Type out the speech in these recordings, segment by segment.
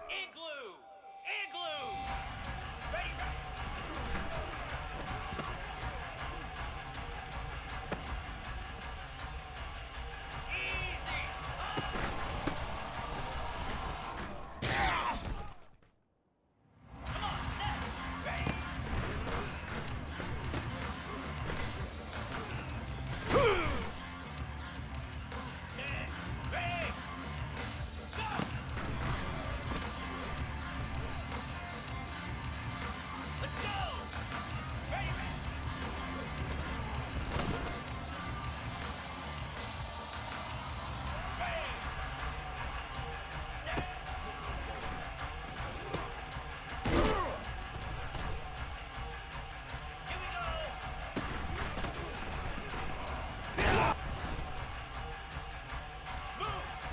Igloo! Igloo! Ready, ready! Easy! Come on, set! Ready? Set! Ready! Go! Let's go! Ready, ready! Ready! Set! Here we go! Moves!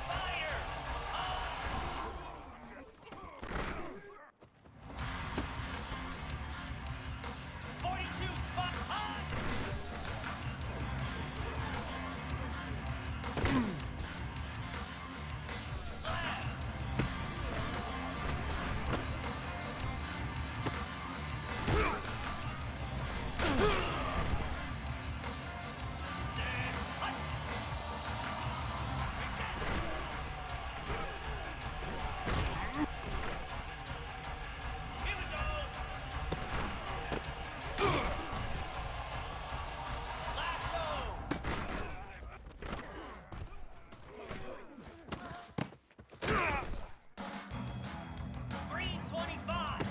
Fire! On! 42 spot high! Slap! Set! Hut! Reset! Here we go! Lasso! 325!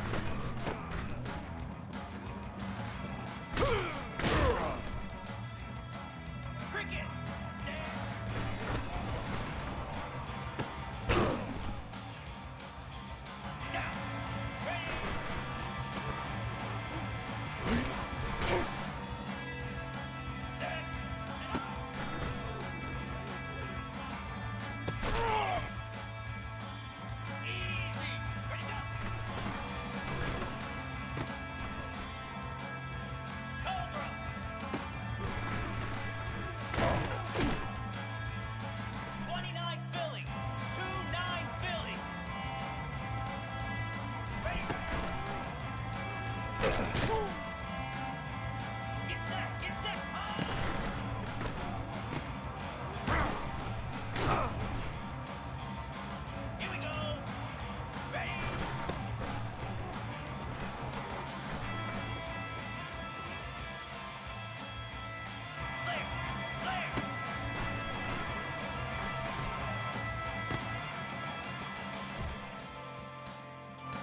Cricket! Down! Ready! Set! Easy! Ready, go! Cobra! 29 Philly! 2-9 Philly! Ready, get set! Get set! Here we go! Ready! Flare! Flare!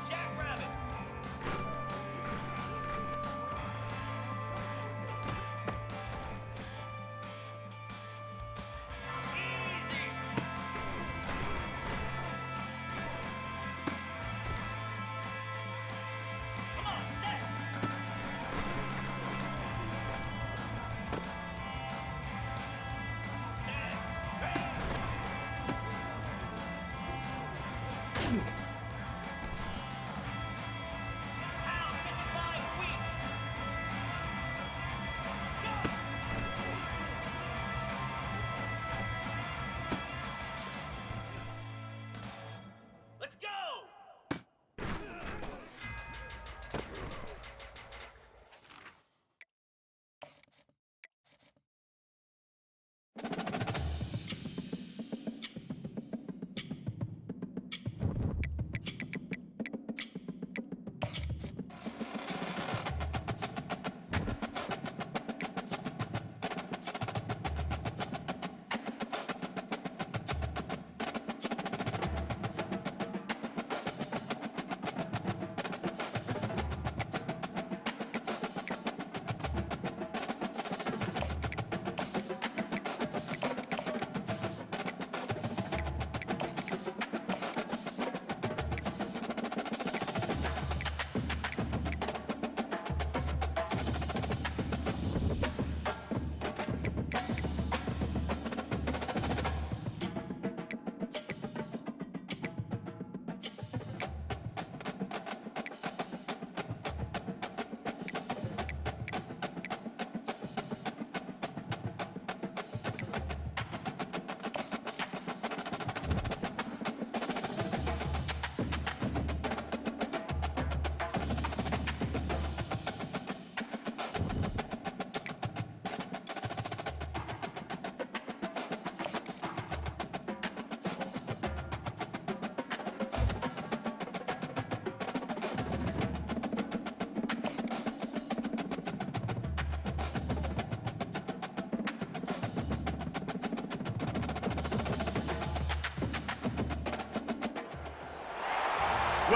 Jackrabbit!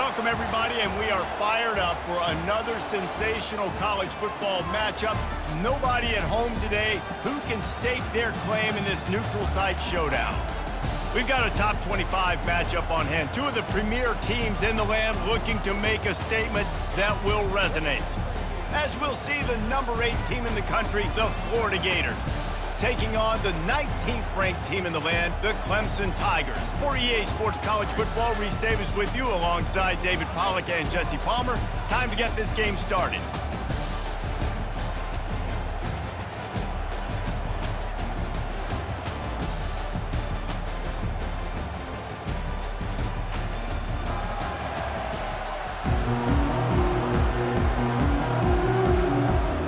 Welcome, everybody, and we are fired up for another sensational college football matchup. Nobody at home today who can stake their claim in this neutral site showdown. We've got a top 25 matchup on hand. Two of the premier teams in the land looking to make a statement that will resonate. As we'll see, the number 8 team in the country, the Florida Gators, taking on the 19th ranked team in the land, the Clemson Tigers. For EA Sports College Football, Reese Davis with you alongside David Pollack and Jesse Palmer. Time to get this game started.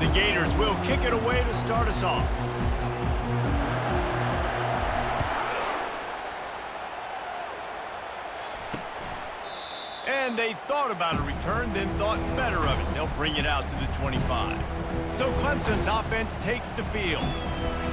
The Gators will kick it away to start us off. And they thought about a return, then thought better of it. They'll bring it out to the 25. So Clemson's offense takes the field.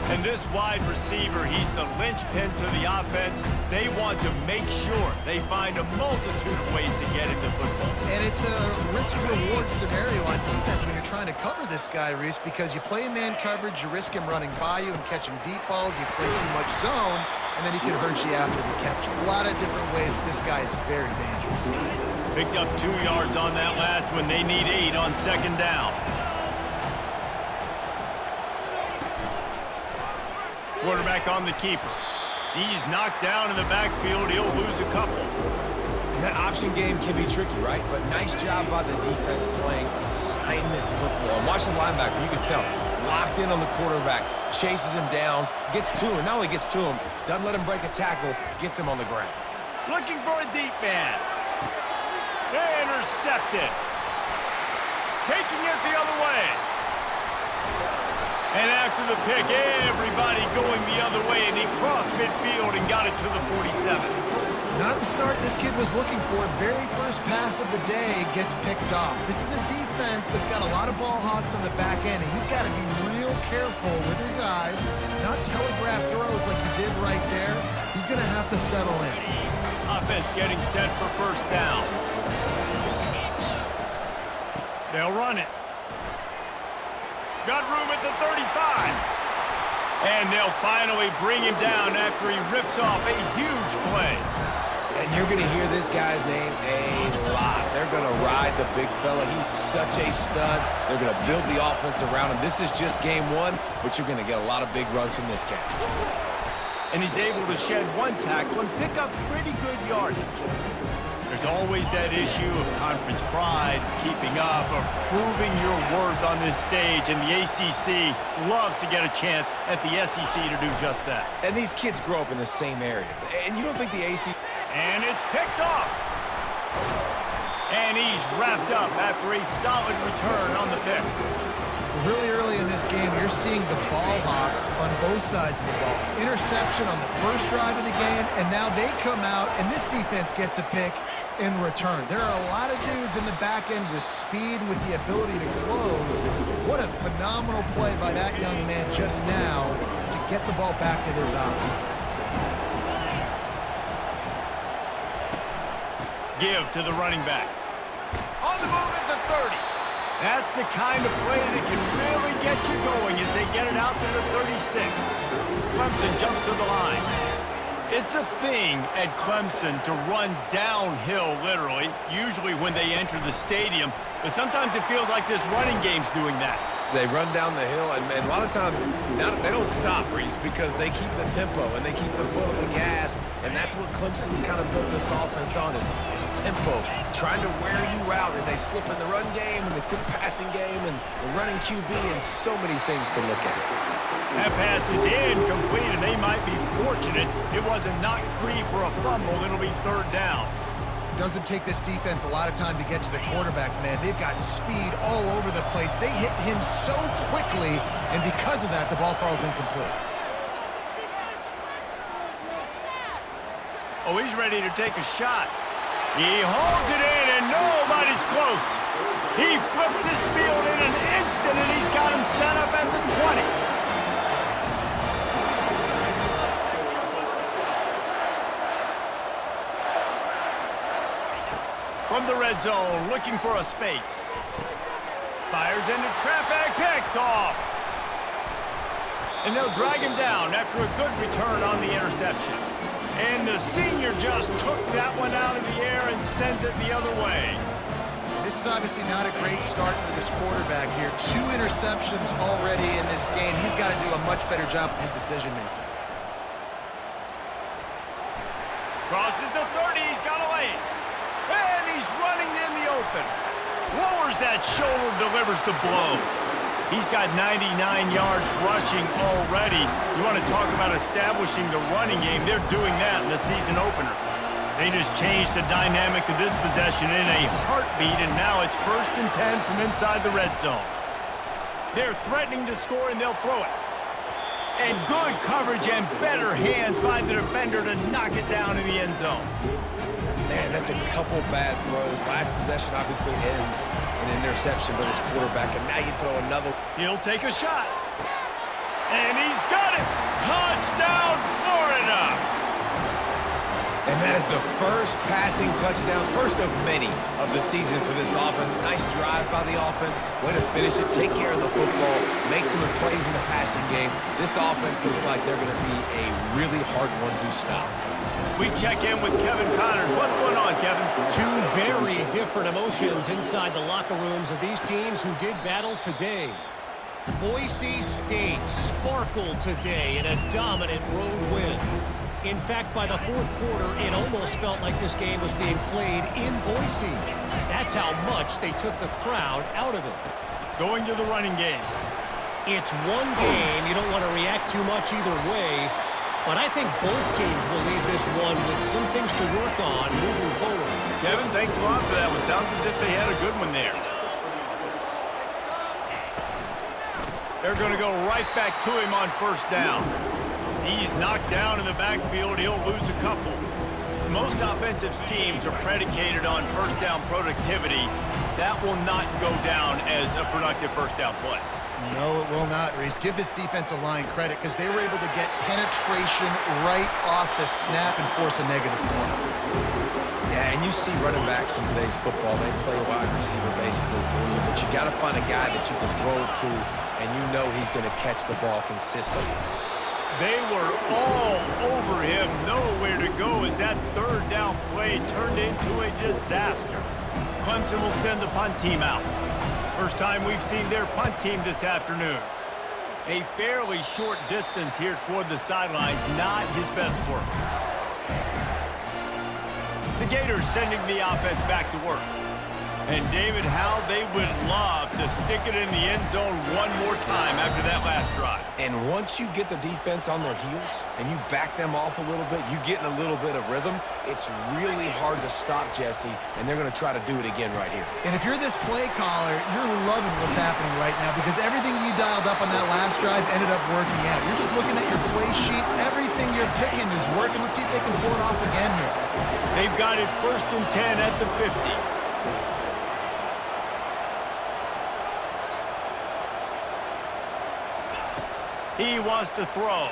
And this wide receiver, he's the linchpin to the offense. They want to make sure they find a multitude of ways to get him the football. And it's a risk-reward scenario on defense when you're trying to cover this guy, Reese, because you play man coverage, you risk him running by you and catching deep balls, you play too much zone, and then he can hurt you after the catch. A lot of different ways. This guy is very dangerous. Picked up 2 yards on that last one. They need 8 on second down. Quarterback on the keeper. He's knocked down in the backfield. He'll lose a couple. And that option game can be tricky, right? But nice job by the defense playing assignment football. And watch the linebacker. You can tell. Locked in on the quarterback. Chases him down. Gets to him. Not only gets to him, doesn't let him break a tackle. Gets him on the ground. Looking for a deep man. Intercepted. Taking it the other way. And after the pick, everybody going the other way, and he crossed midfield and got it to the 47. Not the start this kid was looking for. Very first pass of the day gets picked off. This is a defense that's got a lot of ball hawks on the back end, and he's got to be real careful with his eyes, not telegraph throws like he did right there. He's going to have to settle in. Offense getting set for first down. They'll run it. Got room at the 35. And they'll finally bring him down after he rips off a huge play. And you're going to hear this guy's name a lot. They're going to ride the big fella. He's such a stud. They're going to build the offense around him. This is just game 1, but you're going to get a lot of big runs from this cat. And he's able to shed 1 tackle and pick up pretty good yardage. There's always that issue of conference pride, keeping up, of proving your worth on this stage, and the ACC loves to get a chance at the SEC to do just that. And these kids grow up in the same area. And you don't think the ACC... And it's picked off. And he's wrapped up after a solid return on the pick. Really early in this game, you're seeing the ball hawks on both sides of the ball. Interception on the first drive of the game, and now they come out, and this defense gets a pick in return. There are a lot of dudes in the back end with speed and with the ability to close. What a phenomenal play by that young man just now to get the ball back to his offense. Give to the running back. On the move at the 30. That's the kind of play that can really get you going as they get it out to the 36. Clemson jumps to the line. It's a thing at Clemson to run downhill, literally, usually when they enter the stadium. But sometimes it feels like this running game's doing that. They run down the hill, and a lot of times now they don't stop, Reese, because they keep the tempo and they keep the foot on the gas, and that's what Clemson's kind of built this offense on is tempo, trying to wear you out, and they slip in the run game and the quick passing game and the running QB and so many things to look at. That pass is incomplete, and they might be fortunate it wasn't knocked free for a fumble. It'll be third down. Doesn't take this defense a lot of time to get to the quarterback, man. They've got speed all over the place. They hit him so quickly, and because of that, the ball falls incomplete. Oh, he's ready to take a shot. He holds it in, and nobody's close. He flips his field in an instant, and he's got him set up at the 20. From the red zone, looking for a space. Fires into traffic, picked off. And they'll drag him down after a good return on the interception. And the senior just took that one out of the air and sends it the other way. This is obviously not a great start for this quarterback here. 2 interceptions already in this game. He's got to do a much better job with his decision-making. Crosses the 30, he's got a lane. And he's running in the open. Lowers that shoulder, delivers the blow. He's got 99 yards rushing already. You want to talk about establishing the running game. They're doing that in the season opener. They just changed the dynamic of this possession in a heartbeat, and now it's 1st and 10 from inside the red zone. They're threatening to score, and they'll throw it. And good coverage and better hands by the defender to knock it down in the end zone. Man, that's a couple bad throws. Last possession obviously ends in an interception for this quarterback, and now you throw another. He'll take a shot. And he's got it. Touchdown, Florida. And that is the first passing touchdown, first of many of the season for this offense. Nice drive by the offense. Way to finish it, take care of the football, make some plays in the passing game. This offense looks like they're going to be a really hard one to stop. We check in with Kevin Connors. What's going on, Kevin? 2 very different emotions inside the locker rooms of these teams who did battle today. Boise State sparkled today in a dominant road win. In fact, by the 4th quarter, it almost felt like this game was being played in Boise. That's how much they took the crowd out of it. Going to the running game. It's one game. You don't want to react too much either way. But I think both teams will leave this one with some things to work on moving forward. Kevin, thanks a lot for that one. Sounds as if they had a good one there. They're going to go right back to him on 1st down. He's knocked down in the backfield. He'll lose a couple. Most offensive schemes are predicated on 1st down productivity. That will not go down as a productive 1st down play. No, it will not, Reese. Give this defensive line credit because they were able to get penetration right off the snap and force a negative point. Yeah, and you see running backs in today's football, they play wide receiver basically for you, but you got to find a guy that you can throw it to, and you know he's going to catch the ball consistently. They were all over him, nowhere to go as that 3rd down play turned into a disaster. Clemson will send the punt team out. First time we've seen their punt team this afternoon. A fairly short distance here toward the sidelines, not his best work. The Gators sending the offense back to work. And David, how they would love to stick it in the end zone one more time after that last drive. And once you get the defense on their heels and you back them off a little bit, you get in a little bit of rhythm, it's really hard to stop Jesse, and they're going to try to do it again right here. And if you're this play caller, you're loving what's happening right now because everything you dialed up on that last drive ended up working out. You're just looking at your play sheet. Everything you're picking is working. Let's see if they can pull it off again here. They've got it 1st and 10 at the 50. He wants to throw.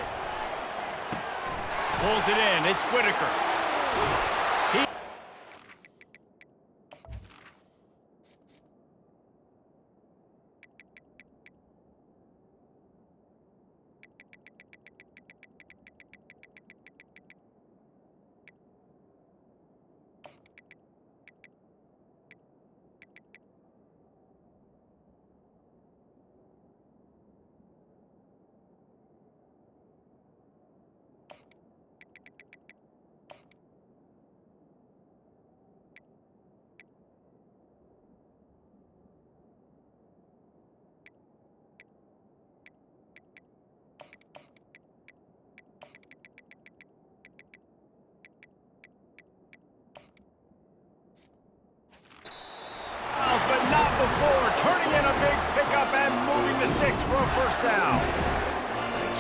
Pulls it in. It's Whitaker.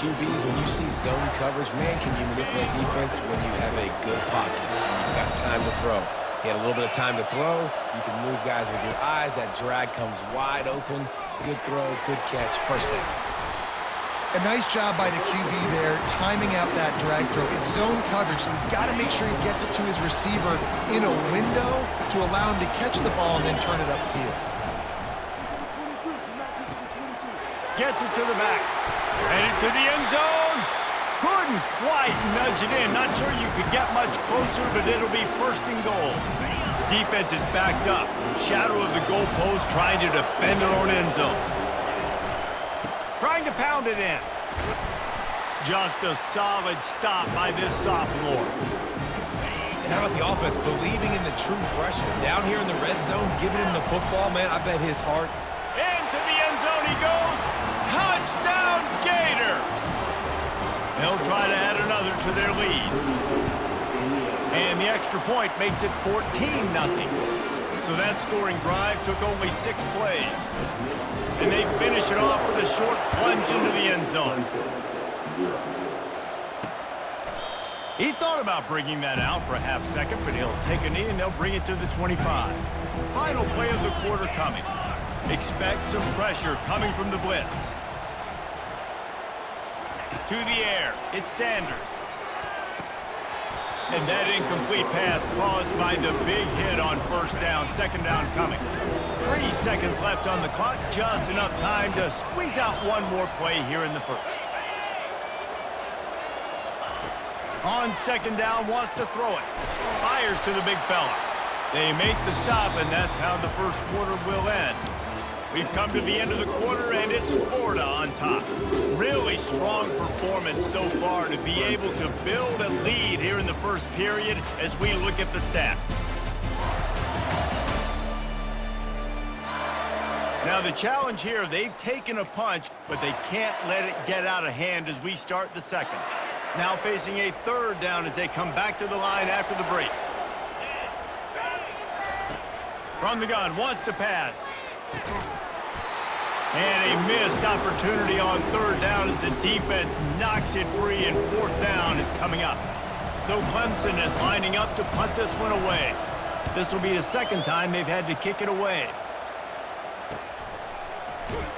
QBs, when you see zone coverage, man, can you manipulate defense when you have a good pocket and you've got time to throw. He had a little bit of time to throw. You can move guys with your eyes. That drag comes wide open. Good throw, good catch, 1st down. A nice job by the QB there, timing out that drag throw. It's zone coverage, so he's got to make sure he gets it to his receiver in a window to allow him to catch the ball and then turn it upfield. Gets it to the back. Headed to the end zone. Couldn't quite nudge it in. Not sure you could get much closer, but it'll be first and goal. Defense is backed up. Shadow of the goalpost trying to defend their own end zone. Trying to pound it in. Just a solid stop by this sophomore. And how about the offense believing in the true freshman? Down here in the red zone, giving him the football, man, I bet his heart. Into the end zone he goes. Touchdown, Gator! They'll try to add another to their lead. And the extra point makes it 14-0. So that scoring drive took only 6 plays. And they finish it off with a short plunge into the end zone. He thought about bringing that out for a half second, but he'll take a knee and they'll bring it to the 25. Final play of the quarter coming. Expect some pressure coming from the blitz. To the air, it's Sanders. And that incomplete pass caused by the big hit on first down, second down coming. 3 seconds left on the clock, just enough time to squeeze out one more play here in the first. On second down, wants to throw it. Fires to the big fella. They make the stop, and that's how the first quarter will end. We've come to the end of the quarter, and it's Florida on top. Really strong performance so far to be able to build a lead here in the first period as we look at the stats. Now the challenge here, they've taken a punch, but they can't let it get out of hand as we start the second. Now facing a third down as they come back to the line after the break. From the gun, wants to pass. And a missed opportunity on third down as the defense knocks it free, and fourth down is coming up. So Clemson is lining up to punt this one away. This will be the second time they've had to kick it away.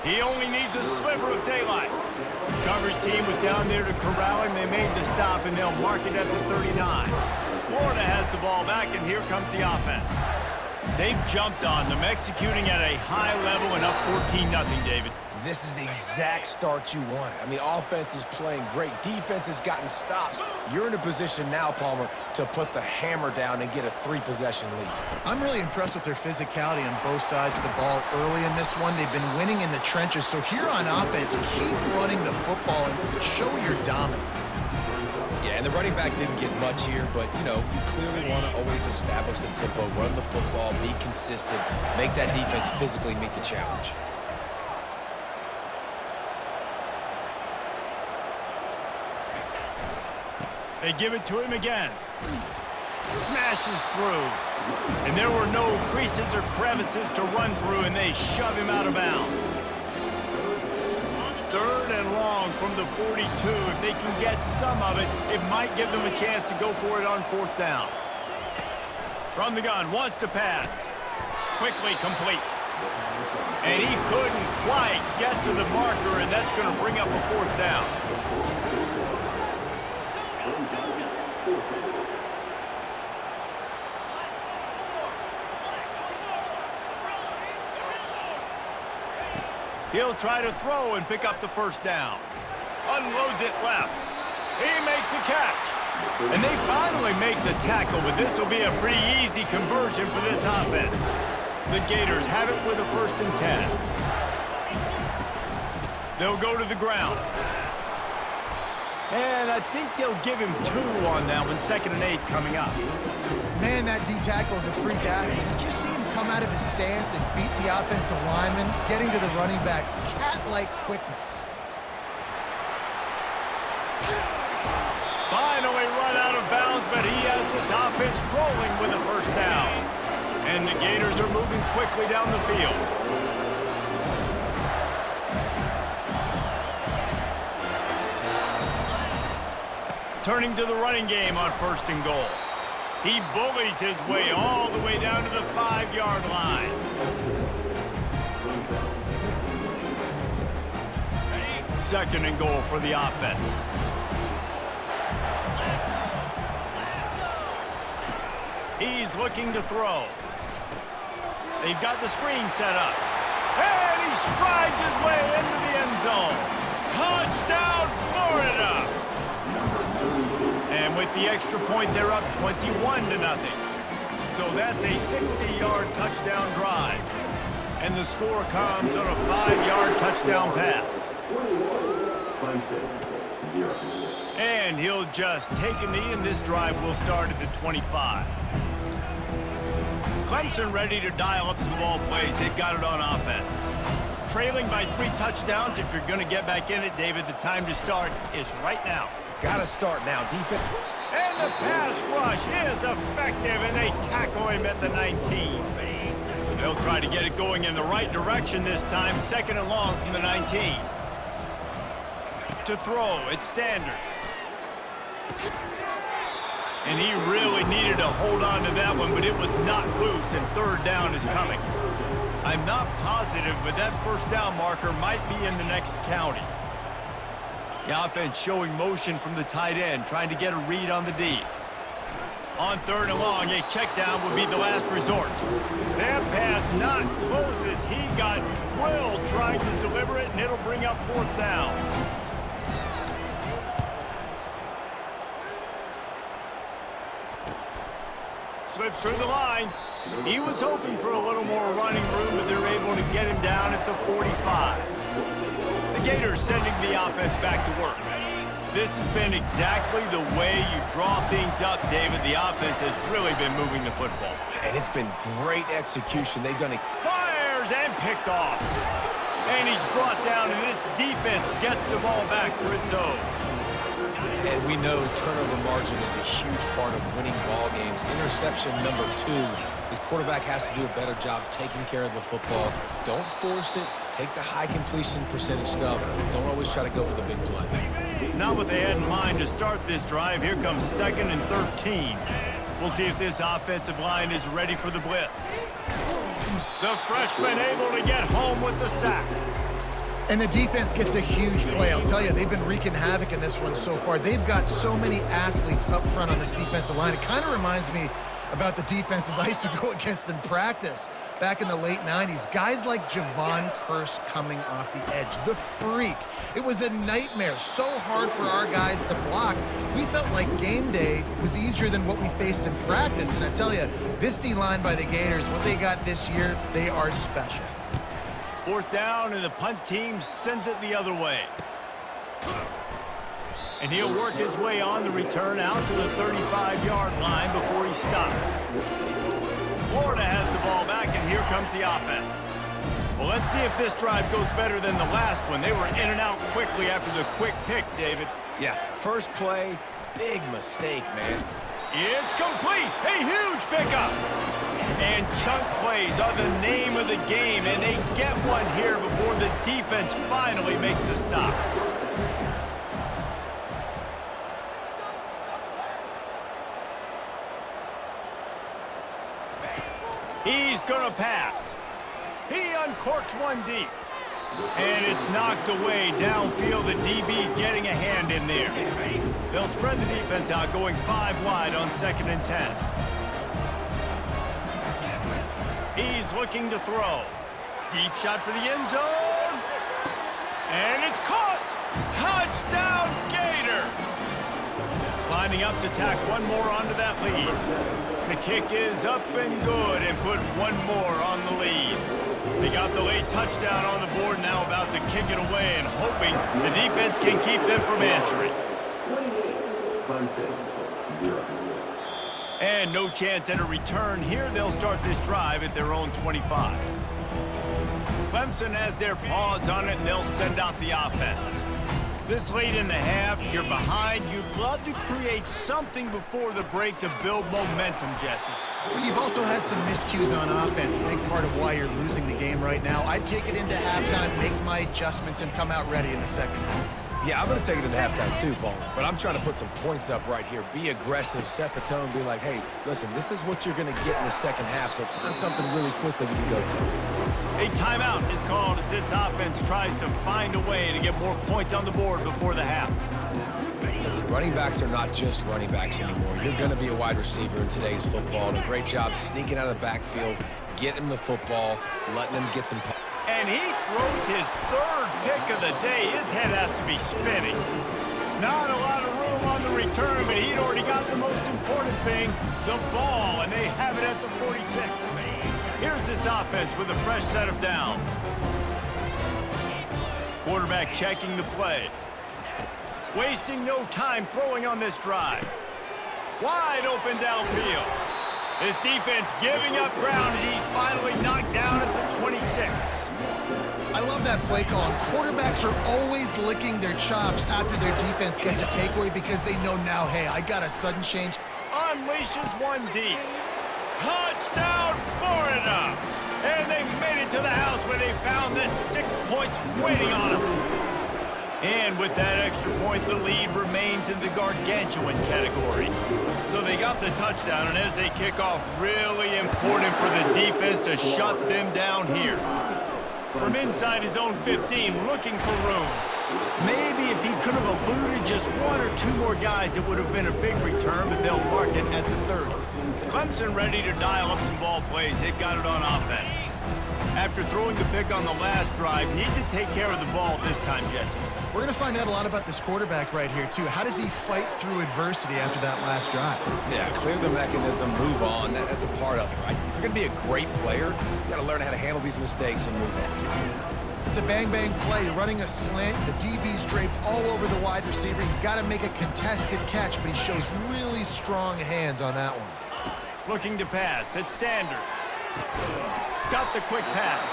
He only needs a sliver of daylight. The coverage team was down there to corral him. They made the stop, and they'll mark it at the 39. Florida has the ball back, and here comes the offense. They've jumped on them, executing at a high level and up 14-0, David. This is the exact start you wanted. I mean, offense is playing great. Defense has gotten stops. You're in a position now, Palmer, to put the hammer down and get a 3-possession lead. I'm really impressed with their physicality on both sides of the ball early in this one. They've been winning in the trenches. So here on offense, keep running the football and show your dominance. Yeah, and the running back didn't get much here, but, you know, you clearly want to always establish the tempo, run the football, be consistent, make that defense physically meet the challenge. They give it to him again. Smashes through. And there were no creases or crevices to run through, and they shove him out of bounds. Third and long from the 42. If they can get some of it, it might give them a chance to go for it on fourth down. From the gun, wants to pass. Quickly complete. And he couldn't quite get to the marker, and that's going to bring up a fourth down. He'll try to throw and pick up the first down. Unloads it left. He makes the catch. And they finally make the tackle, but this will be a pretty easy conversion for this offense. The Gators have it with a 1st and 10. They'll go to the ground. And I think they'll give him 2 on that one, 2nd and 8 coming up. Man, that D tackle is a freak athlete. Did you see him come out of his stance and beat the offensive lineman, getting to the running back? Cat-like quickness. Finally run out of bounds, but he has this offense rolling with a 1st down. And the Gators are moving quickly down the field. Turning to the running game on 1st and goal. He bullies his way all the way down to the 5-yard line. second and goal for the offense. He's looking to throw. They've got the screen set up. And he strides his way into the end zone. Touchdown, Florida! And with the extra point, they're up 21-0. So that's a 60-yard touchdown drive. And the score comes on a 5-yard touchdown pass. And he'll just take a knee, and this drive will start at the 25. Clemson ready to dial up some ball plays. They've got it on offense. Trailing by 3 touchdowns. If you're going to get back in it, David, the time to start is right now. Gotta start now. Defense. And the pass rush is effective, and they tackle him at the 19. They'll try to get it going in the right direction this time. Second and long from the 19. To throw, it's Sanders. And he really needed to hold on to that one, but it was not loose, and third down is coming. I'm not positive, but that first down marker might be in the next county. The offense showing motion from the tight end, trying to get a read on the D. On third and long, a check down would be the last resort. That pass not close as he got drilled trying to deliver it, and it'll bring up fourth down. Slips through the line. He was hoping for a little more running room, but they're able to get him down at the 45. The Gators sending the offense back to work. This has been exactly the way you draw things up, David. The offense has really been moving the football. And it's been great execution. They've done it. Fires and picked off. And he's brought down, and this defense gets the ball back for its own. And we know turnover margin is a huge part of winning ball games. Interception number 2. This quarterback has to do a better job taking care of the football. Don't force it. Take the high completion percentage stuff. Don't always try to go for the big play. Not what they had in mind to start this drive. Here comes 2nd and 13. We'll see if this offensive line is ready for the blitz. The freshman able to get home with the sack. And the defense gets a huge play. I'll tell you, they've been wreaking havoc in this one so far. They've got so many athletes up front on this defensive line. It kind of reminds me about the defenses I used to go against in practice back in the late 90s. Guys like Javon Curse coming off the edge, the freak. It was a nightmare, so hard for our guys to block. We felt like game day was easier than what we faced in practice. And I tell you, this D-line by the Gators, what they got this year, they are special. Fourth down, and the punt team sends it the other way. And he'll work his way on the return out to the 35-yard line before he stopped. Florida has the ball back, and here comes the offense. Well, let's see if this drive goes better than the last one. They were in and out quickly after the quick pick, David. Yeah, first play, big mistake, man. It's complete. A huge pickup. And chunk plays are the name of the game, and they get one here before the defense finally makes a stop. He's going to pass. He uncorks one deep. And it's knocked away downfield. The DB getting a hand in there. They'll spread the defense out, going 5 wide on 2nd and 10. He's looking to throw. Deep shot for the end zone. And it's caught. Touchdown, Gators. Lining up to tack one more onto that lead. The kick is up and good, and put one more on the lead. They got the late touchdown on the board, now about to kick it away and hoping the defense can keep them from answering. And no chance at a return here. They'll start this drive at their own 25. Clemson has their paws on it, and they'll send out the offense. This late in the half, you're behind. You'd love to create something before the break to build momentum, Jesse. But you've also had some miscues on offense, a big part of why you're losing the game right now. I'd take it into halftime, make my adjustments, and come out ready in the second half. Yeah, I'm going to take it into halftime too, Paul. But I'm trying to put some points up right here. Be aggressive, set the tone, be like, hey, listen, this is what you're going to get in the second half, so find something really quickly you can go to. A timeout is called as this offense tries to find a way to get more points on the board before the half. Listen, running backs are not just running backs anymore. You're going to be a wide receiver in today's football, and a great job sneaking out of the backfield, getting the football, letting them get some... And he throws his third pick of the day. His head has to be spinning. Not a lot of room on the return, but he'd already got the most important thing, the ball, and they have it at the 46. Here's this offense with a fresh set of downs. Quarterback checking the play. Wasting no time throwing on this drive. Wide open downfield. This defense giving up ground as he's finally knocked down at the 26. I love that play call. And quarterbacks are always licking their chops after their defense gets a takeaway because they know now, hey, I got a sudden change. Unleashes one deep. Touchdown, Florida! And they made it to the house when they found that 6 points waiting on them. And with that extra point, the lead remains in the gargantuan category. So they got the touchdown, and as they kick off, really important for the defense to shut them down here. From inside his own 15, looking for room. Maybe if he could have eluded just one or two more guys, it would have been a big return, but they'll mark it at the 30. Clemson ready to dial up some ball plays. They've got it on offense. After throwing the pick on the last drive, need to take care of the ball this time, Jesse. We're going to find out a lot about this quarterback right here, too. How does he fight through adversity after that last drive? Yeah, clear the mechanism, move on. That's a part of it, right? If you're going to be a great player, you got to learn how to handle these mistakes and move on. It's a bang-bang play, running a slant. The DB's draped all over the wide receiver. He's got to make a contested catch, but he shows really strong hands on that one. Looking to pass. It's Sanders. Got the quick pass.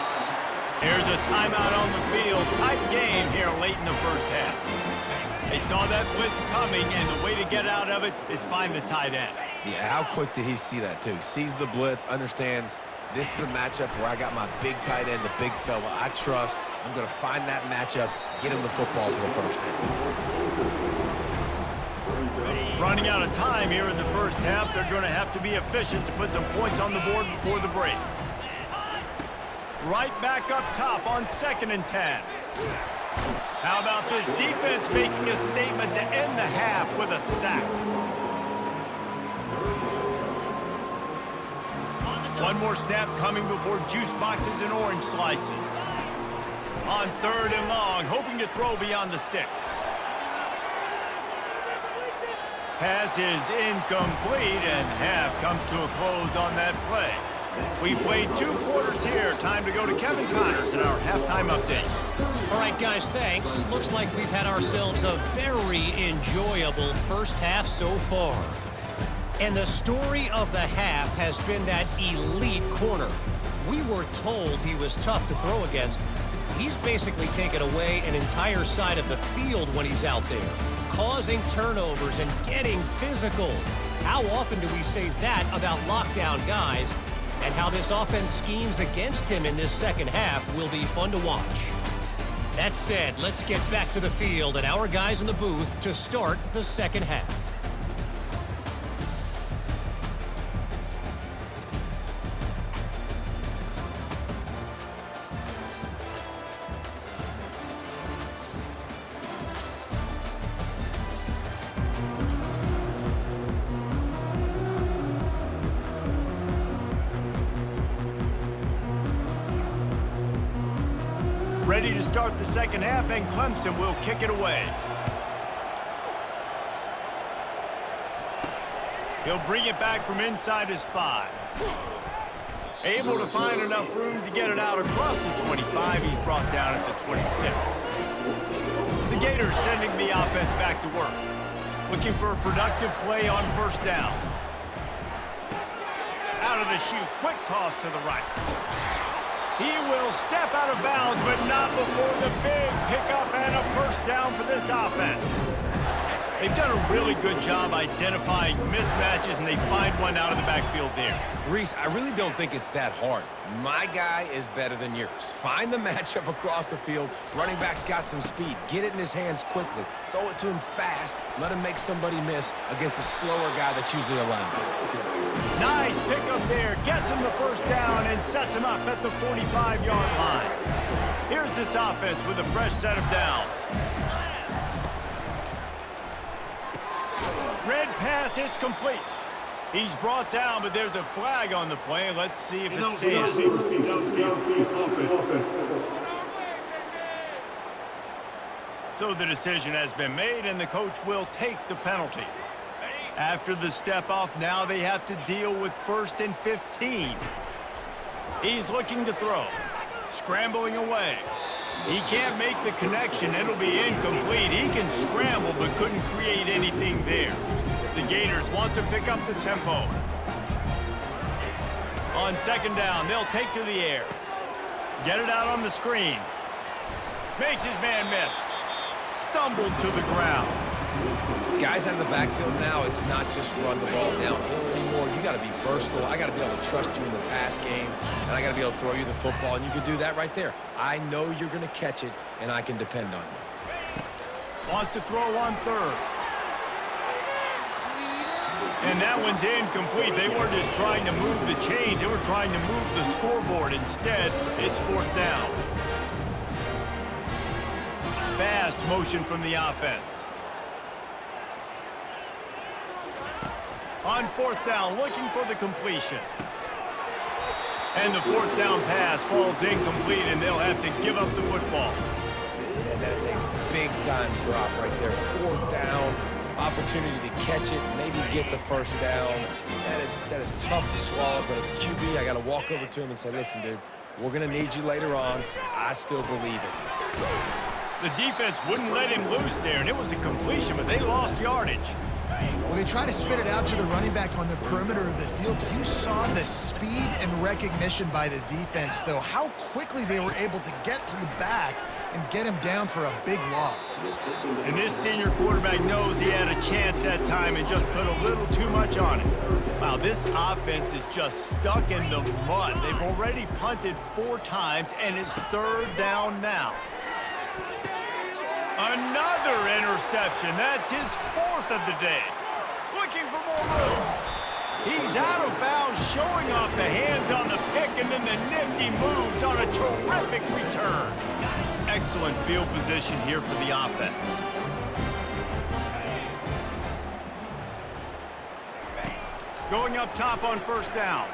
Here's a timeout on the field. Tight game here late in the first half. They saw that blitz coming, and the way to get out of it is find the tight end. Yeah, how quick did he see that, too? Sees the blitz, understands this is a matchup where I got my big tight end, the big fella I trust. I'm going to find that matchup, get him the football for the first down. Running out of time here in the first half. They're going to have to be efficient to put some points on the board before the break. Right back up top on 2nd and 10. How about this defense making a statement to end the half with a sack? One more snap coming before juice boxes and orange slices. On 3rd and long, hoping to throw beyond the sticks. Pass is incomplete, and half comes to a close on that play. We've played 2 quarters here. Time to go to Kevin Connors in our halftime update. All right, guys, thanks. Looks like we've had ourselves a very enjoyable first half so far. And the story of the half has been that elite corner. We were told he was tough to throw against. He's basically taken away an entire side of the field when he's out there, causing turnovers and getting physical. How often do we say that about lockdown guys? And how this offense schemes against him in this second half will be fun to watch. That said, let's get back to the field and our guys in the booth to start the second half. Ready to start the second half, and Clemson will kick it away. He'll bring it back from inside his 5. Able to find enough room to get it out across the 25. He's brought down at the 26. The Gators sending the offense back to work. Looking for a productive play on 1st down. Out of the chute, quick toss to the right. He will step out of bounds, but not before the big pickup and a 1st down for this offense. They've done a really good job identifying mismatches, and they find one out of the backfield there. Reese, I really don't think it's that hard. My guy is better than yours. Find the matchup across the field. Running back's got some speed. Get it in his hands quickly. Throw it to him fast. Let him make somebody miss against a slower guy that's usually a linebacker. Nice pickup there. Gets him the first down and sets him up at the 45-yard line. Here's this offense with a fresh set of downs. Red pass, it's complete. He's brought down, but there's a flag on the play. Let's see if it stands. So the decision has been made, and the coach will take the penalty. After the step off, now they have to deal with 1st and 15. He's looking to throw. Scrambling away. He can't make the connection. It'll be incomplete. He can scramble, but couldn't create anything there. The Gators want to pick up the tempo. On 2nd down, they'll take to the air. Get it out on the screen. Makes his man miss. Stumbled to the ground. Guys out of the backfield now, it's not just run the ball downhill anymore. You got to be versatile. I got to be able to trust you in the pass game, and I got to be able to throw you the football, and you can do that right there. I know you're going to catch it, and I can depend on you. Wants to throw on 3rd. And that one's incomplete. They weren't just trying to move the chains. They were trying to move the scoreboard. Instead, it's 4th down. Fast motion from the offense. On 4th down, looking for the completion. And the 4th down pass falls incomplete, and they'll have to give up the football. And that is a big-time drop right there. 4th down, opportunity to catch it, maybe get the 1st down. That is tough to swallow, but as a QB, I got to walk over to him and say, listen, dude, we're going to need you later on. I still believe it. The defense wouldn't let him loose there, and it was a completion, but they lost yardage. Well, they try to spit it out to the running back on the perimeter of the field. You saw the speed and recognition by the defense, though, how quickly they were able to get to the back and get him down for a big loss. And this senior quarterback knows he had a chance that time and just put a little too much on it. Wow, this offense is just stuck in the mud. They've already punted 4 times, and it's 3rd down now. Another interception. That's his 4th of the day. Looking for more room. He's out of bounds, showing off the hands on the pick, and then the nifty moves on a terrific return. Excellent field position here for the offense. Going up top on 1st down.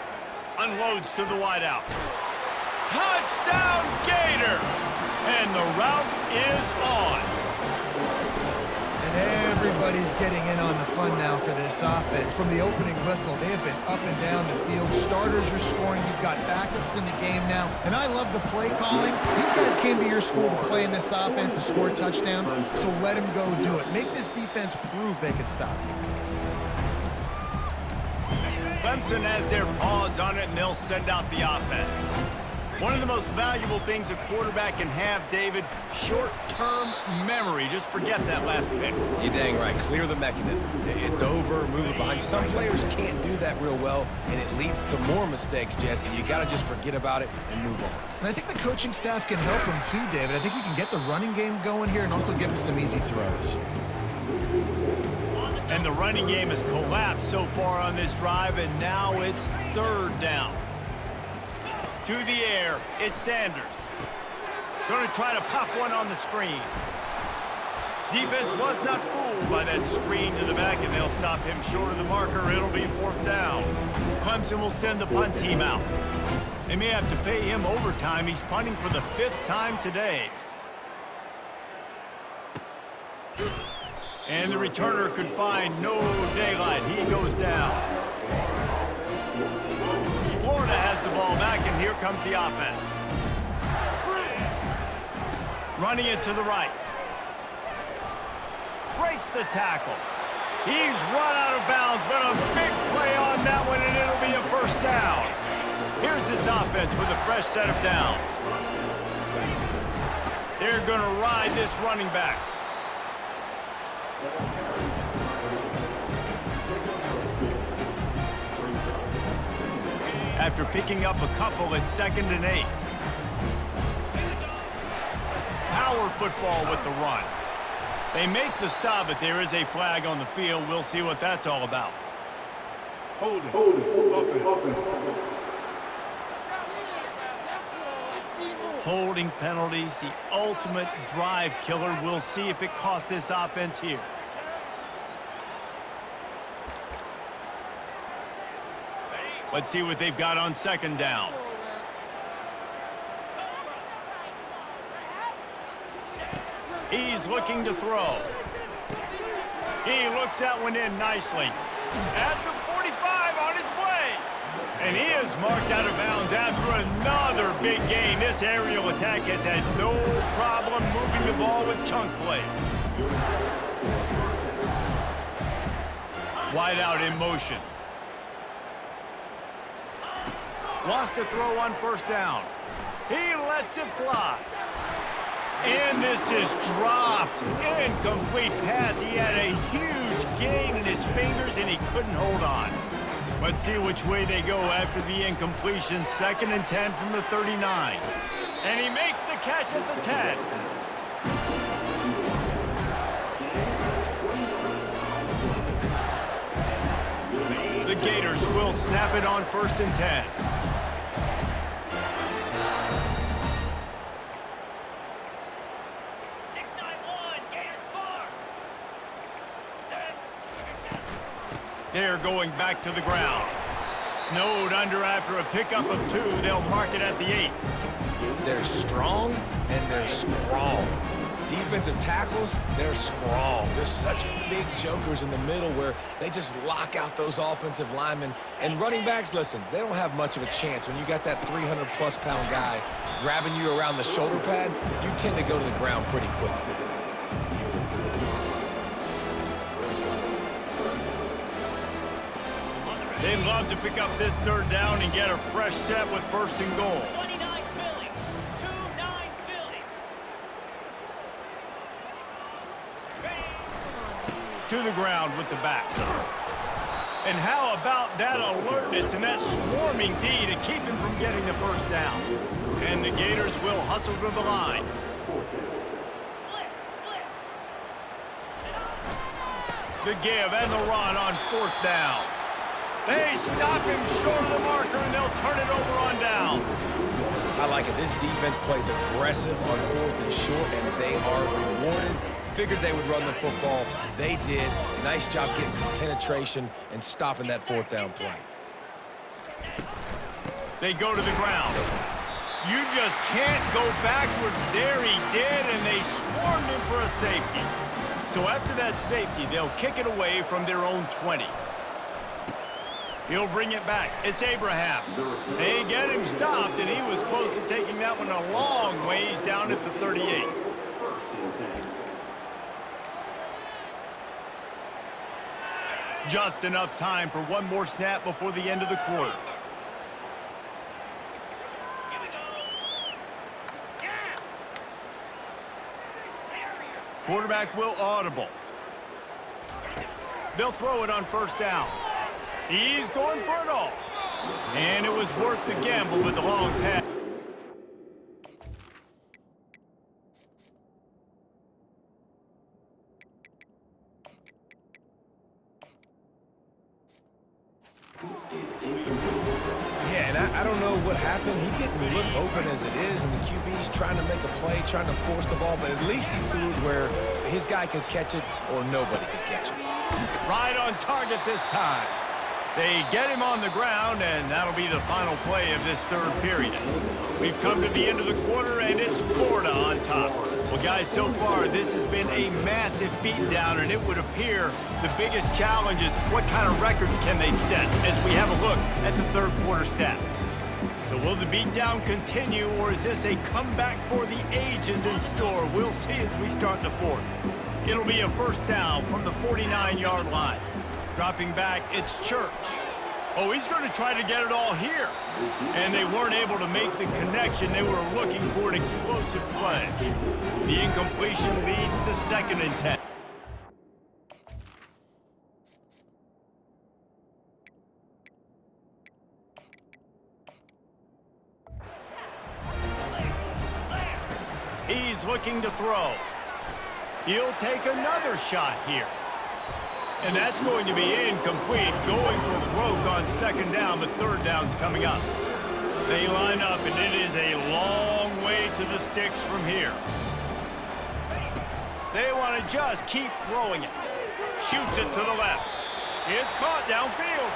Unloads to the wideout. Touchdown Gators! And the route is on. And everybody's getting in on the fun now for this offense. From the opening whistle, they have been up and down the field. Starters are scoring. You've got backups in the game now. And I love the play calling. These guys came to your school to play in this offense, to score touchdowns, so let them go do it. Make this defense prove they can stop it. Clemson has their paws on it, and they'll send out the offense. One of the most valuable things a quarterback can have, David, short-term memory. Just forget that last pick. You're dang right. Clear the mechanism. It's over, move it behind. Some players can't do that real well, and it leads to more mistakes, Jesse. You got to just forget about it and move on. And I think the coaching staff can help him too, David. I think you can get the running game going here and also give him some easy throws. And the running game has collapsed so far on this drive, and now it's 3rd down. To the air, it's Sanders. Going to try to pop one on the screen. Defense was not fooled by that screen to the back, and they'll stop him short of the marker. It'll be 4th down. Clemson will send the punt team out. They may have to pay him overtime. He's punting for the 5th time today. And the returner could find no daylight. He goes down. Florida has the ball back, and here comes the offense. Running it to the right. Breaks the tackle. He's run out of bounds, but a big play on that one, and it'll be a 1st down. Here's this offense with a fresh set of downs. They're going to ride this running back. After picking up a couple, it's 2nd and 8. Power football with the run. They make the stop, but there is a flag on the field. We'll see what that's all about. Holding. Offense. Holding penalties, the ultimate drive killer. We'll see if it costs this offense here. Let's see what they've got on 2nd down. He's looking to throw. He looks that one in nicely. At the 45, on its way. And he is marked out of bounds after another big gain. This aerial attack has had no problem moving the ball with chunk plays. Wide out in motion. Wants to throw on 1st down. He lets it fly. And this is dropped. Incomplete pass. He had a huge gain in his fingers, and he couldn't hold on. Let's see which way they go after the incompletion. 2nd and 10 from the 39. And he makes the catch at the 10. The Gators will snap it on 1st and 10. They're going back to the ground. Snowed under after a pickup of 2. They'll mark it at the 8. They're strong and they're strong. Defensive tackles, they're strong. There's such big jokers in the middle where they just lock out those offensive linemen. And running backs, listen, they don't have much of a chance. When you got that 300-plus pound guy grabbing you around the shoulder pad, you tend to go to the ground pretty quickly. They'd love to pick up this 3rd down and get a fresh set with 1st and goal. 29 Philly. 2-9 Philly. To the ground with the back. And how about that alertness and that swarming D to keep him from getting the 1st down? And the Gators will hustle to the line. The give and the run on 4th down. They stop him short of the marker, and they'll turn it over on downs. I like it. This defense plays aggressive on 4th and short, and they are rewarded. Figured they would run the football. They did. Nice job getting some penetration and stopping that 4th down play. They go to the ground. You just can't go backwards there. He did, and they swarmed him for a safety. So after that safety, they'll kick it away from their own 20. He'll bring it back. It's Abraham. They get him stopped, and he was close to taking that one a long ways down at the 38. Just enough time for one more snap before the end of the quarter. Quarterback will audible. They'll throw it on 1st down. He's going for it all. And it was worth the gamble with the long pass. Yeah, and I don't know what happened. He didn't look open as it is, and the QB's trying to make a play, trying to force the ball, but at least he threw it where his guy could catch it or nobody could catch it. Right on target this time. They get him on the ground, and that'll be the final play of this 3rd period. We've come to the end of the quarter, and it's Florida on top. Well, guys, so far, this has been a massive beatdown, and it would appear the biggest challenge is what kind of records can they set as we have a look at the 3rd quarter stats. So will the beatdown continue, or is this a comeback for the ages in store? We'll see as we start the 4th. It'll be a 1st down from the 49-yard line. Dropping back, it's Church. Oh, he's going to try to get it all here. And they weren't able to make the connection. They were looking for an explosive play. The incompletion leads to 2nd and 10. looking to throw. He'll take another shot here. And that's going to be incomplete, going for broke on second down, but third down's coming up. They line up, and it is a long way to the sticks from here. They want to just keep throwing it. Shoots it to the left. It's caught downfield.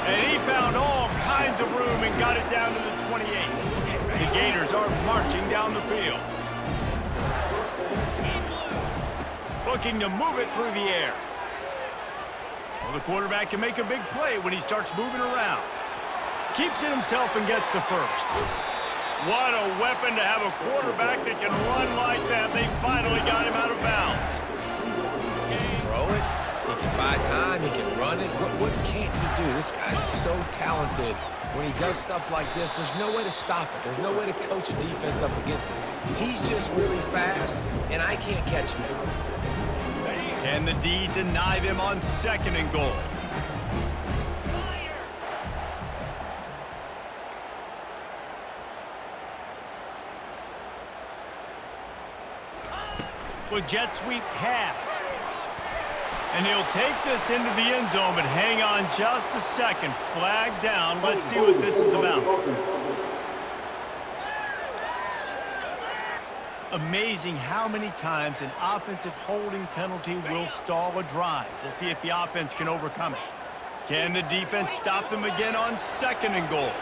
And he found all kinds of room and got it down to the 28. The Gators are marching down the field. Looking to move it through the air. Well, the quarterback can make a big play when he starts moving around. Keeps it himself and gets to first. What a weapon to have a quarterback that can run like that. They finally got him out of bounds. He can throw it. He can buy time. He can run it. What can't he do? This guy's so talented. When he does stuff like this, there's no way to stop it. There's no way to coach a defense up against this. He's just really fast, and I can't catch him. Can the D deny them on second and goal? With jet sweep pass. And he'll take this into the end zone, but hang on just a second. Flag down. Let's see what this is about. Amazing how many times an offensive holding penalty will stall a drive. We'll see if the offense can overcome it. Can the defense stop them again on second and goal?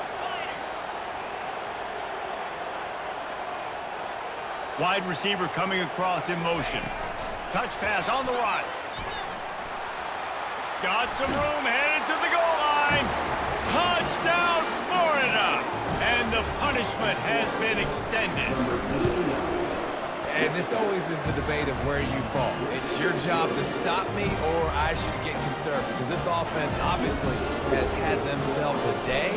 Wide receiver coming across in motion. Touch pass on the right. Got some room, headed to the goal line. Touchdown, Florida! And the punishment has been extended. And this always is the debate of where you fall. It's your job to stop me, or I should get conservative, because this offense obviously has had themselves a day,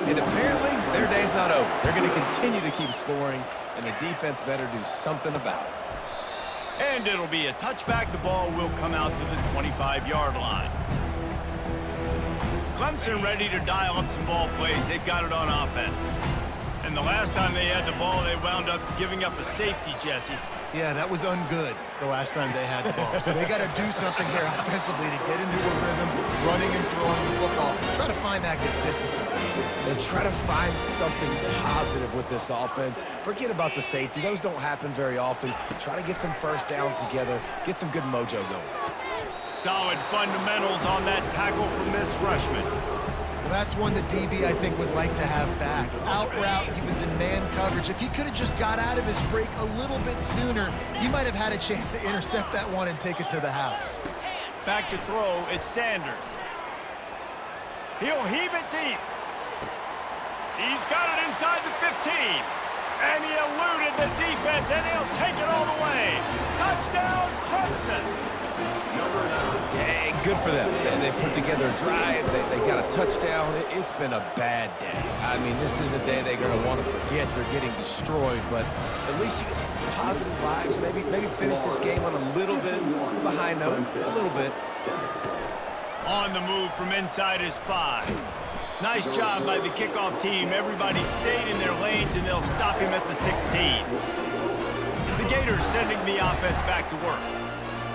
and apparently their day's not over. They're going to continue to keep scoring, and the defense better do something about it. And it'll be a touchback. The ball will come out to the 25-yard line. Clemson ready to dial up some ball plays. They've got it on offense. And the last time they had the ball, they wound up giving up a safety, Jesse. Yeah, that was ungood the last time they had the ball. So they got to do something here offensively to get into a rhythm, running and throwing the football. Try to find that consistency. And try to find something positive with this offense. Forget about the safety. Those don't happen very often. Try to get some first downs together. Get some good mojo going. Solid fundamentals on that tackle from this freshman. Well, that's one the DB, I think, would like to have back. Out route, he was in man coverage. If he could have just got out of his break a little bit sooner, he might have had a chance to intercept that one and take it to the house. Back to throw, it's Sanders. He'll heave it deep. He's got it inside the 15. And he eluded the defense, and he'll take it all the way. Touchdown, Clemson. Yeah, good for them. They put together a drive. They got a touchdown. It's been a bad day. I mean, this is a day they're going to want to forget. They're getting destroyed, but at least you get some positive vibes. Maybe finish this game on a little bit of a high note, a little bit. On the move from inside his 5. Nice job by the kickoff team. Everybody stayed in their lanes, and they'll stop him at the 16. The Gators sending the offense back to work.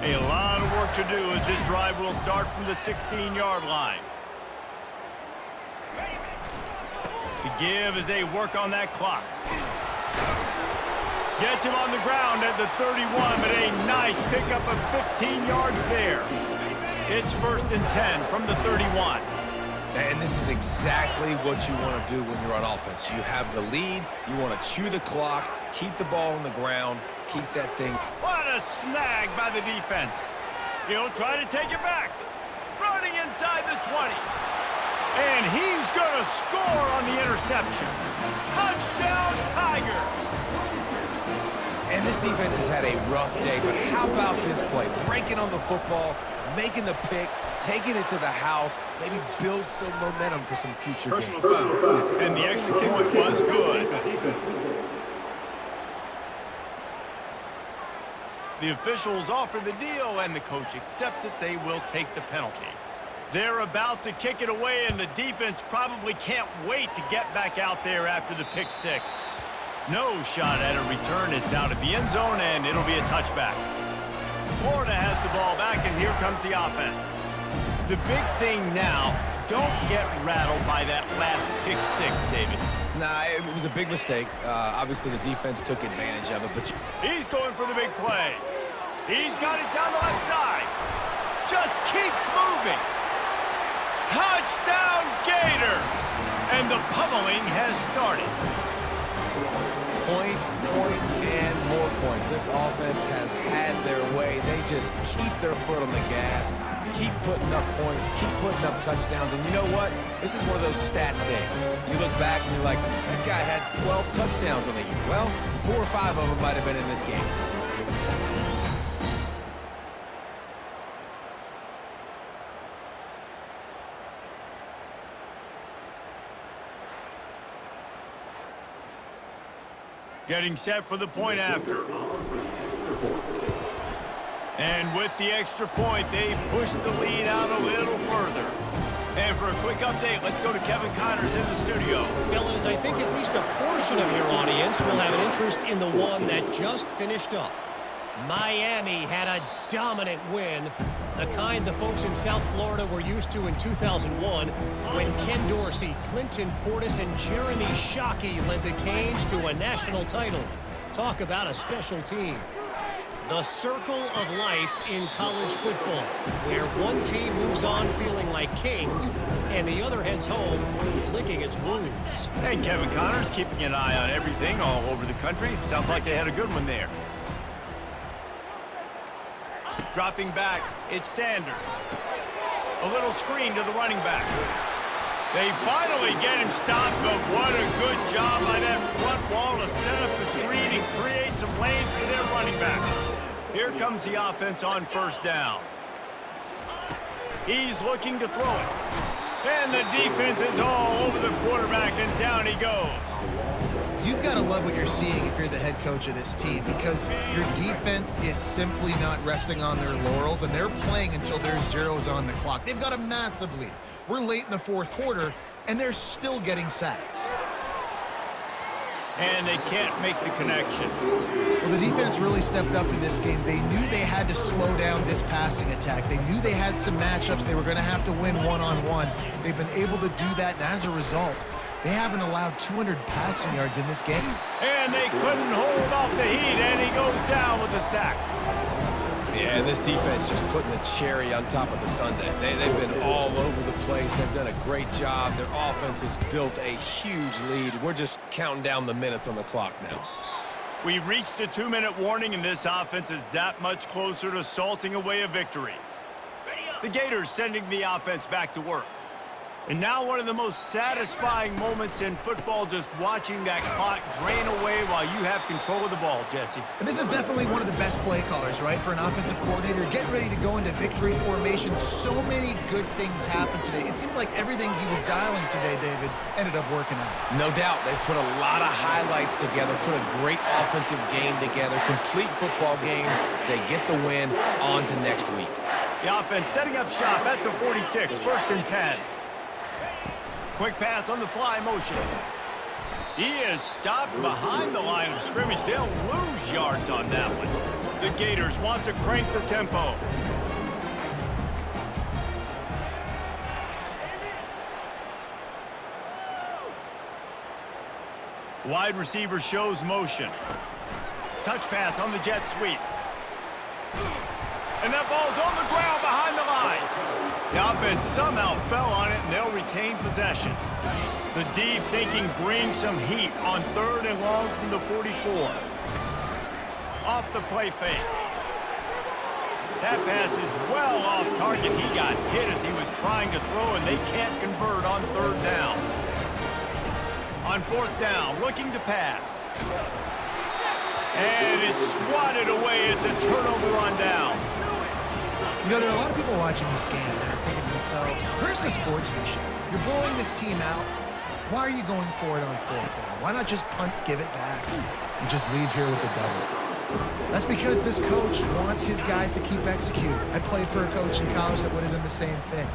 A lot of work to do as this drive will start from the 16-yard line. The give as they work on that clock. Gets him on the ground at the 31, but a nice pickup of 15 yards there. It's 1st and 10 from the 31. And this is exactly what you want to do when you're on offense. You have the lead. You want to chew the clock, keep the ball on the ground, keep that thing. What a snag by the defense. He'll try to take it back. Running inside the 20. And he's going to score on the interception. Touchdown, Tigers. And this defense has had a rough day, but how about this play? Breaking on the football, making the pick, taking it to the house, maybe build some momentum for some future games. And the extra point was good. The officials offer the deal, and the coach accepts it. They will take the penalty. They're about to kick it away, and the defense probably can't wait to get back out there after the pick 6. No shot at a return. It's out of the end zone, and it'll be a touchback. Florida has the ball back, and here comes the offense. The big thing now, don't get rattled by that last pick six, David. Nah, it was a big mistake. Obviously, the defense took advantage of it, but He's going for the big play. He's got it down the left side. Just keeps moving. Touchdown, Gators! And the pummeling has started. points, and more points. This offense has had their way. They just keep their foot on the gas, keep putting up points, keep putting up touchdowns. And you know what? This is one of those stats days. You look back and you're like, that guy had 12 touchdowns on the year. Well, 4 or 5 of them might have been in this game. Getting set for the point after. And with the extra point, they push the lead out a little further. And for a quick update, let's go to Kevin Connors in the studio. Fellas, I think at least a portion of your audience will have an interest in the one that just finished up. Miami had a dominant win, the kind the folks in South Florida were used to in 2001 when Ken Dorsey, Clinton Portis, and Jeremy Shockey led the Canes to a national title. Talk about a special team. The circle of life in college football, where one team moves on feeling like kings and the other heads home licking its wounds. And Kevin Connors keeping an eye on everything all over the country. Sounds like they had a good one there. Dropping back, it's Sanders. A little screen to the running back. They finally get him stopped, but what a good job by that front wall to set up the screen and create some lanes for their running back. Here comes the offense on first down. He's looking to throw it. And the defense is all over the quarterback, and down he goes. You've got to love what you're seeing if you're the head coach of this team, because your defense is simply not resting on their laurels, and they're playing until there's zeros on the clock. They've got a massive lead. We're late in the fourth quarter, and they're still getting sacks. And they can't make the connection. Well, the defense really stepped up in this game. They knew they had to slow down this passing attack. They knew they had some matchups they were going to have to win one-on-one. They've been able to do that, and as a result, they haven't allowed 200 passing yards in this game. And they couldn't hold off the heat, and he goes down with a sack. Yeah, and this defense just putting the cherry on top of the sundae. They've been all over the place. They've done a great job. Their offense has built a huge lead. We're just counting down the minutes on the clock now. We've reached the 2-minute warning, and this offense is that much closer to salting away a victory. The Gators sending the offense back to work. And now one of the most satisfying moments in football, just watching that clock drain away while you have control of the ball, Jesse. And this is definitely one of the best play callers, right, for an offensive coordinator. Get ready to go into victory formation. So many good things happened today. It seemed like everything he was dialing today, David, ended up working out. No doubt. They've put a lot of highlights together, put a great offensive game together, complete football game. They get the win. On to next week. The offense setting up shop at the 46, 1st and 10. Quick pass on the fly motion. He is stopped behind the line of scrimmage. They'll lose yards on that one. The Gators want to crank the tempo. Wide receiver shows motion. Touch pass on the jet sweep. And that ball's on the ground behind the line. The offense somehow fell on it, and they'll retain possession. The D thinking bring some heat on 3rd and long from the 44. Off the play fake. That pass is well off target. He got hit as he was trying to throw, and they can't convert on 3rd down. On 4th down, looking to pass. And it's swatted away. It's a turnover on downs. You know, there are a lot of people watching this game that are thinking to themselves, where's the sportsmanship? You're blowing this team out. Why are you going for it on 4th down? Why not just punt, give it back, and just leave here with a double? That's because this coach wants his guys to keep executing. I played for a coach in college that would have done the same thing.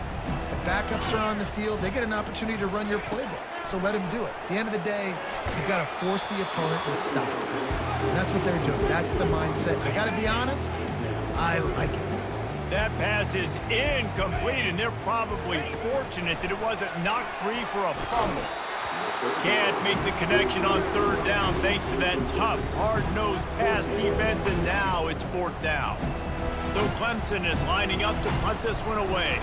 If backups are on the field, they get an opportunity to run your playbook, so let him do it. At the end of the day, you've got to force the opponent to stop. And that's what they're doing. That's the mindset. I got to be honest, I like it. That pass is incomplete, and they're probably fortunate that it wasn't knocked free for a fumble. Can't make the connection on third down thanks to that tough, hard-nosed pass defense, and now it's fourth down. So Clemson is lining up to punt this one away.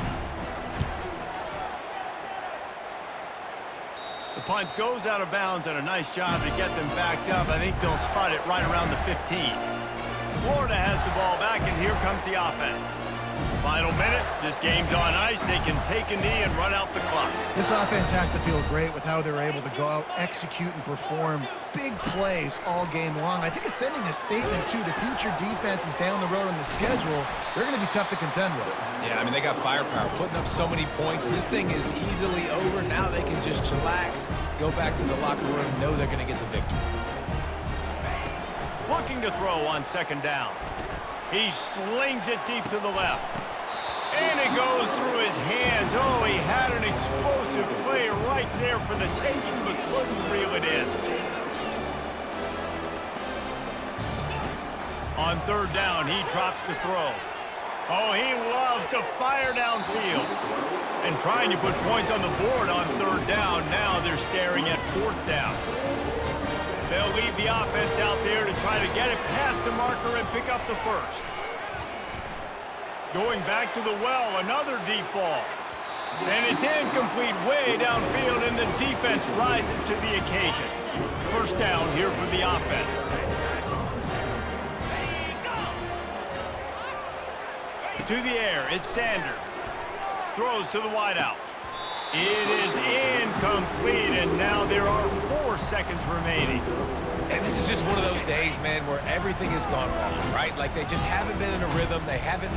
The punt goes out of bounds, and a nice job to get them backed up. I think they'll spot it right around the 15. Florida has the ball back, and here comes the offense. Final minute, this game's on ice. They can take a knee and run out the clock. This offense has to feel great with how they're able to go out, execute, and perform big plays all game long. I think it's sending a statement, too, to future defenses down the road on the schedule. They're going to be tough to contend with. Yeah, I mean, they got firepower, putting up so many points. This thing is easily over. Now they can just chillax, go back to the locker room, know they're going to get the victory. Looking to throw on second down. He slings it deep to the left. And it goes through his hands. Oh, he had an explosive play right there for the taking, but couldn't reel it in. On third down, he drops to throw. Oh, he loves to fire downfield. And trying to put points on the board on third down. Now they're staring at fourth down. They'll leave the offense out there to try to get it past the marker and pick up the first. Going back to the well, another deep ball. And it's incomplete way downfield, and the defense rises to the occasion. First down here for the offense. To the air, it's Sanders. Throws to the wideout. It is incomplete, and now there are 4 seconds remaining. And this is just one of those days, man, where everything has gone wrong, right? Like they just haven't been in a rhythm. They haven't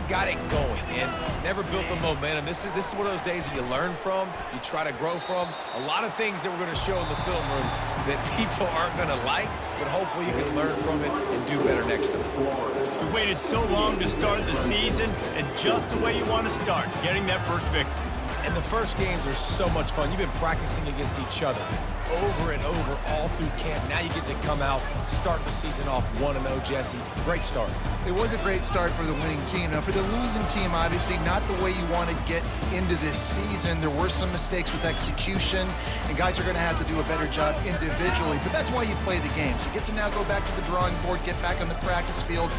got it going and never built the momentum. This is one of those days that you learn from, you try to grow from. A lot of things that we're going to show in the film room that people aren't going to like, but hopefully you can learn from it and do better next time. We waited so long to start the season, and just the way you want to start, getting that first victory. And the first games are so much fun. You've been practicing against each other over and over all through camp. Now you get to come out, start the season off 1-0, Jesse. Great start. It was a great start for the winning team. Now, for the losing team, obviously not the way you want to get into this season. There were some mistakes with execution, and guys are going to have to do a better job individually. But that's why you play the games. You get to now go back to the drawing board, get back on the practice field,